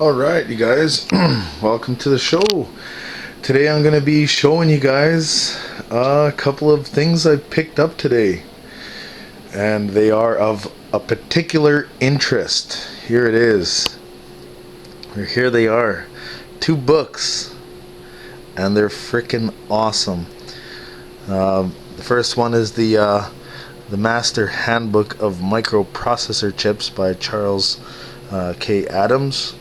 Alright, you guys, welcome to the show. Today I'm going to be showing you guys a couple of things I picked up today, and they are of a particular interest. Here it is. Here they are. 2 books, and they're freaking awesome. The first one is the Master Handbook of Microprocessor Chips by Charles K. Adams.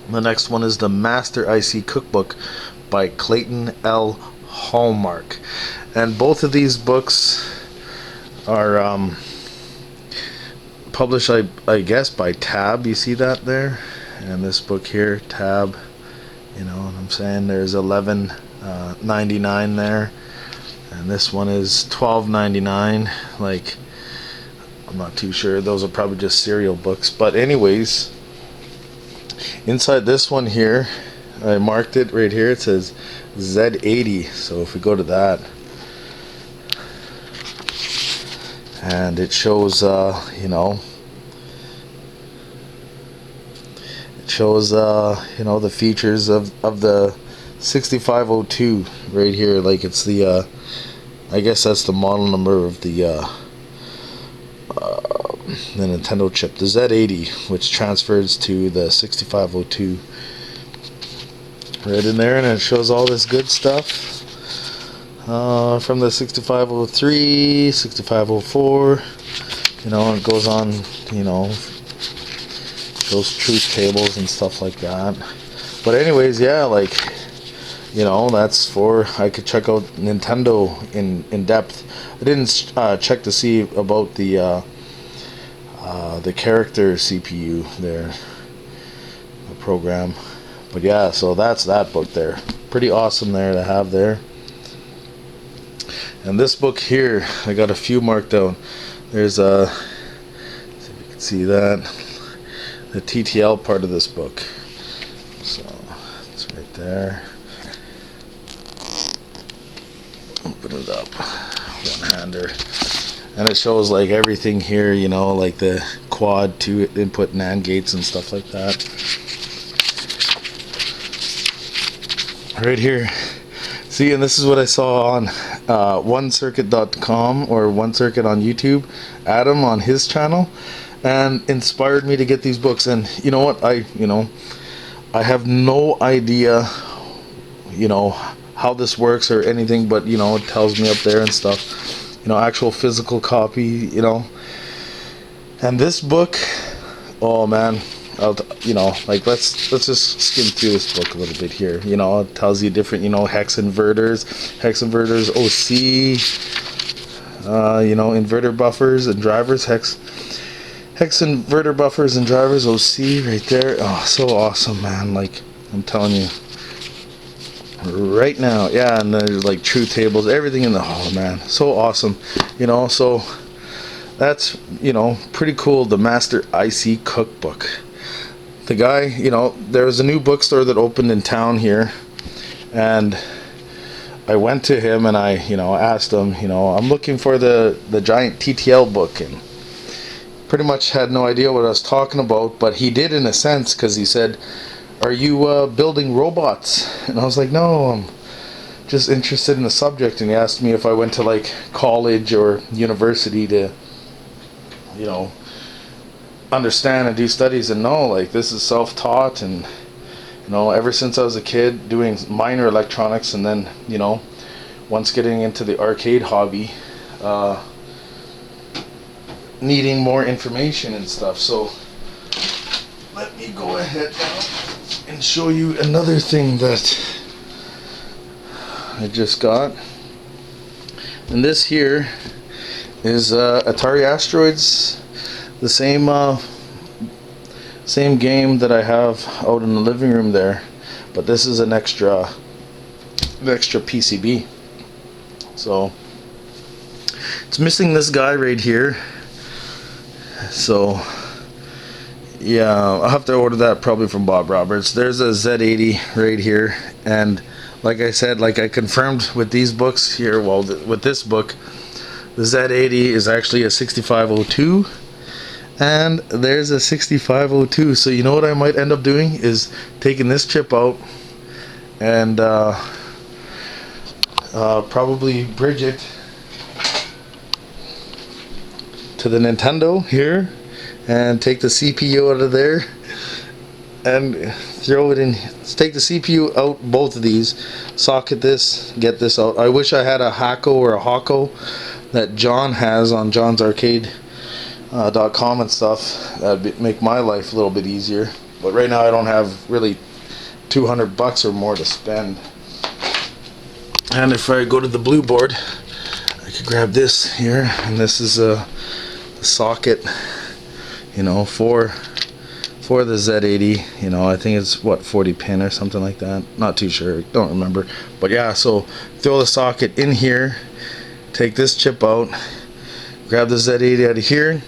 The next one is the Master IC Cookbook by Clayton L. Hallmark. And both of these books are published, I guess, by Tab. You see that there? And this book here, Tab, you know what I'm saying? There's $11.99 there. And this one is $12.99. Like, I'm not too sure. Those are probably just serial books. But anyways, inside this one here, I marked it right here. It says Z80. So if we go to that, and it shows, you know, the features of the 6502 right here. Like, it's the, I guess that's the model number of the Nintendo chip, the Z80, which transfers to the 6502 right in there, and it shows all this good stuff from the 6503, 6504, you know, and it goes on, you know, those truth tables and stuff like that. But anyways, yeah, like, you know, that's for, I could check out Nintendo in depth. I didn't check to see about the character CPU there, the program. But yeah, so that's that book there. Pretty awesome there to have there. And this book here, I got a few marked down. There's see if you can see that, the TTL part of this book. So it's right there. Open it up, one-hander. And it shows like everything here, you know, like the quad 2 input NAND gates and stuff like that. Right here. See, and this is what I saw on OneCircuit.com or OneCircuit on YouTube. Adam on his channel, and inspired me to get these books. And you know what? I have no idea, you know, how this works or anything, but you know, it tells me up there and stuff. You know, actual physical copy, you know. And this book, oh man, you know, like let's just skim through this book a little bit here. You know, it tells you different, you know, hex inverters, OC, you know, inverter buffers and drivers, hex inverter buffers and drivers, OC right there. Oh, so awesome, man. Like, I'm telling you. Right now, yeah, and there's like truth tables, everything in the, oh man, so awesome, you know. So that's, you know, pretty cool. The Master IC Cookbook. The guy, you know, there's a new bookstore that opened in town here, and I went to him and I, you know, asked him, you know, I'm looking for the giant TTL book, and pretty much had no idea what I was talking about, but he did in a sense, because he said, are you building robots? And I was like, no, I'm just interested in the subject. And he asked me if I went to like college or university to, you know, understand and do studies. And no, like, this is self-taught, and you know, ever since I was a kid doing minor electronics, and then, you know, once getting into the arcade hobby, needing more information and stuff. So let me go ahead now and show you another thing that I just got. And this here is Atari Asteroids, the same game that I have out in the living room there, but this is an extra PCB. So it's missing this guy right here. So yeah, I'll have to order that probably from Bob Roberts. There's a Z80 right here, and like I said, like I confirmed with these books here, well, with this book, the Z80 is actually a 6502, And there's a 6502. So you know what I might end up doing is taking this chip out and probably bridge it to the Nintendo here and take the CPU out of there and throw it in. Take the CPU out, both of these, socket this, get this out. I wish I had a Hako or a Hako that John has on John's Arcade.com and stuff. That'd make my life a little bit easier, but right now I don't have really $200 or more to spend. And if I go to the blue board, I could grab this here, and this is a socket, you know, for the Z80. You know, I think it's what, 40 pin or something like that. Not too sure, don't remember. But yeah, so throw the socket in here, take this chip out, grab the Z80 out of here,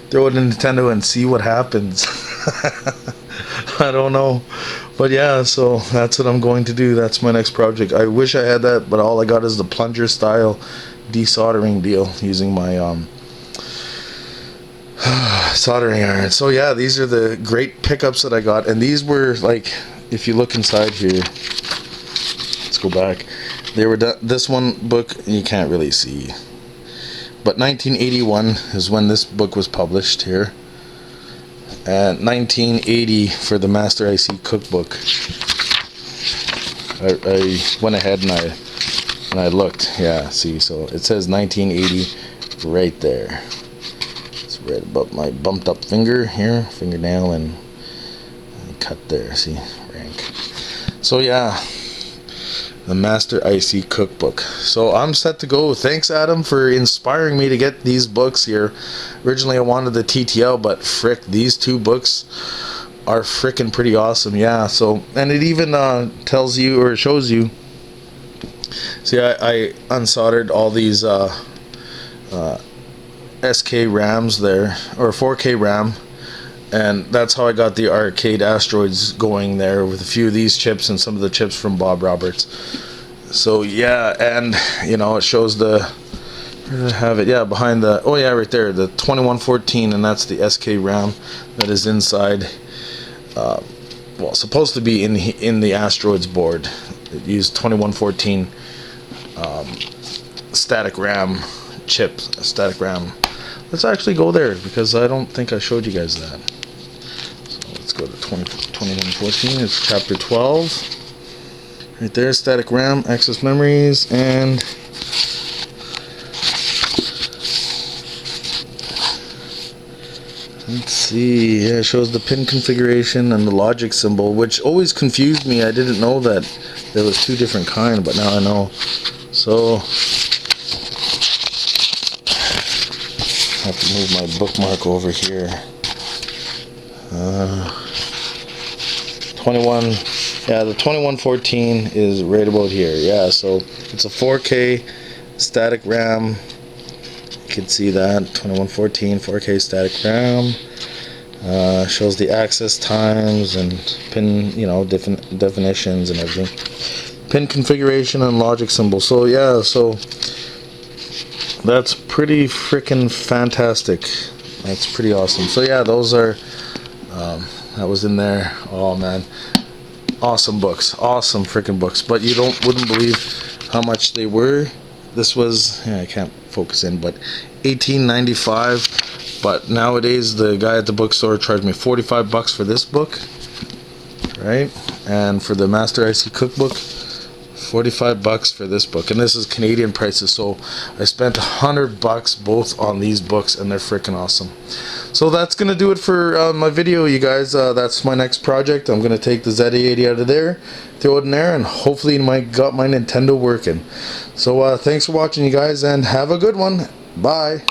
throw it in Nintendo, and see what happens. I don't know, but yeah, so that's what I'm going to do. That's my next project. I wish I had that, but all I got is the plunger style desoldering deal using my soldering iron. So yeah, these are the great pickups that I got, and these were like, if you look inside here, let's go back, they were this one book you can't really see, but 1981 is when this book was published here, and 1980 for the Master IC Cookbook. I went ahead and I looked, yeah, see, so it says 1980 right there. It's right above my bumped up finger here, fingernail, and cut there, see, rank. So yeah, the Master IC Cookbook. So I'm set to go. Thanks, Adam, for inspiring me to get these books here. Originally I wanted the TTL, but frick, these two books are frickin' pretty awesome. Yeah, so, and it even tells you, or shows you, see, I unsoldered all these SK RAMs there, or 4K RAM, and that's how I got the Arcade Asteroids going there, with a few of these chips and some of the chips from Bob Roberts. So yeah, and you know, it shows the, where did I have it? Yeah, behind the, oh yeah, right there, the 2114, and that's the SK RAM that is inside, well, supposed to be in the Asteroids board. It used 2114 static RAM chip, static RAM. Let's actually go there, because I don't think I showed you guys that. So let's go to 2114. It's chapter 12. Right there, static RAM, access memories, and let's see. Yeah, it shows the pin configuration and the logic symbol, which always confused me. I didn't know that there was two different kinds, but now I know. So I have to move my bookmark over here. 21, yeah, the 2114 is right about here. Yeah, so it's a 4K static RAM. You can see that 2114 4K static RAM. Shows the access times and pin, you know, different definitions and everything. Pin configuration and logic symbol. So yeah, so that's pretty freaking fantastic. That's pretty awesome. So yeah, those are that was in there. Oh man, awesome books, awesome freaking books. But you wouldn't believe how much they were. This was, yeah, I can't focus in, but $18.95. But nowadays the guy at the bookstore charged me $45 for this book, right? And for the Master IC Cookbook, $45 for this book, and this is Canadian prices. So I spent $100 both on these books, and they're freaking awesome. So that's gonna do it for my video, you guys. That's my next project. I'm gonna take the Z80 out of there, throw it in there, and hopefully got my Nintendo working. So thanks for watching, you guys, and have a good one. Bye.